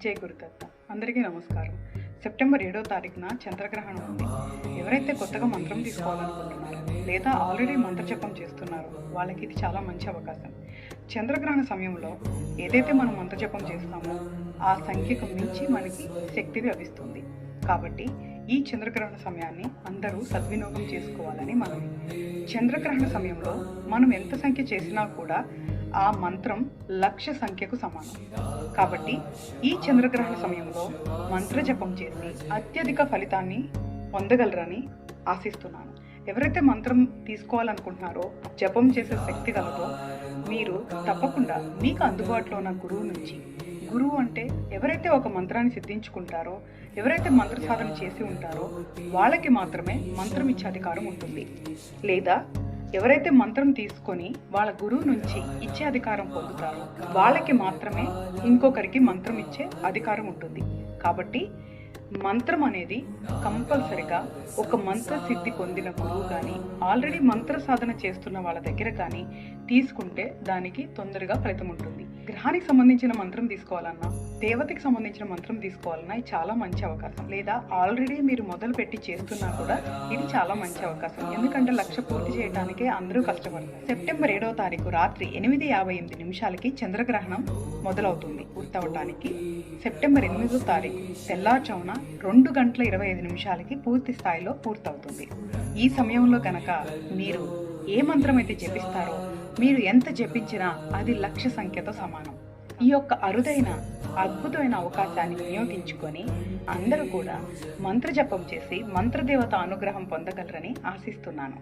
జై గురుదత్త. అందరికీ నమస్కారం. సెప్టెంబర్ 7వ తారీఖున చంద్రగ్రహణం ఉంది. ఎవరైతే కొత్తగా మంత్రం తీసుకోవాలనుకుంటున్నారో లేదా ఆల్రెడీ మంత్రజపం చేస్తున్నారో వాళ్ళకి ఇది చాలా మంచి అవకాశం. చంద్రగ్రహణ సమయంలో ఏదైతే మనం మంత్రజపం చేస్తామో ఆ సంఖ్యకు మించి మనకి శక్తి లభిస్తుంది. కాబట్టి ఈ చంద్రగ్రహణ సమయాన్ని అందరూ సద్వినియోగం చేసుకోవాలని మనం. చంద్రగ్రహణ సమయంలో మనం ఎంత సంఖ్య చేసినా కూడా ఆ మంత్రం 1,00,000 సంఖ్యకు సమానం. కాబట్టి ఈ చంద్రగ్రహణ సమయంలో మంత్రజపం చేసి అత్యధిక ఫలితాన్ని పొందగలరని ఆశిస్తున్నాను. ఎవరైతే మంత్రం తీసుకోవాలనుకుంటున్నారో, జపం చేసే శక్తి కలదో మీరు తప్పకుండా మీకు అందుబాటులో ఉన్న గురువు నుంచి, గురువు అంటే ఎవరైతే ఒక మంత్రాన్ని సిద్ధించుకుంటారో, ఎవరైతే మంత్ర సాధన చేసి ఉంటారో వాళ్ళకి మాత్రమే మంత్రం ఇచ్చే అధికారం ఉంటుంది. లేదా ఎవరైతే మంత్రం తీసుకొని వాళ్ళ గురువు నుంచి ఇచ్చే అధికారం పొందుతారో వాళ్ళకి మాత్రమే ఇంకొకరికి మంత్రం ఇచ్చే అధికారం ఉంటుంది. కాబట్టి మంత్రం అనేది కంపల్సరిగా ఒక మంత్ర సిద్ధి పొందిన గురువు కానీ, ఆల్రెడీ మంత్ర సాధన చేస్తున్న వాళ్ళ దగ్గర కానీ తీసుకుంటే దానికి తొందరగా ఫలితం ఉంటుంది. గ్రహానికి సంబంధించిన మంత్రం తీసుకోవాలన్నా, దేవతకి సంబంధించిన మంత్రం తీసుకోవాలన్నా ఇది చాలా మంచి అవకాశం. లేదా ఆల్రెడీ మీరు మొదలు పెట్టి చేస్తున్నా కూడా ఇది చాలా మంచి అవకాశం. ఎందుకంటే 1,00,000 పూర్తి చేయడానికే అందరూ కష్టపడతారు. సెప్టెంబర్ 7వ తారీఖు రాత్రి 8:58 చంద్రగ్రహణం మొదలవుతుంది. పూర్తవటానికి సెప్టెంబర్ 8వ తారీఖు తెల్లారుజామున 2:25 పూర్తి స్థాయిలో పూర్తవుతుంది. ఈ సమయంలో కనుక మీరు ఏ మంత్రం అయితే జపిస్తారో, మీరు ఎంత జపించినా అది 1,00,000 సంఖ్యతో సమానం. ఈ యొక్క అరుదైన అద్భుతమైన అవకాశాన్ని వినియోగించుకొని అందరూ కూడా మంత్రజపం చేసి మంత్రదేవత అనుగ్రహం పొందగలరని ఆశిస్తున్నాను.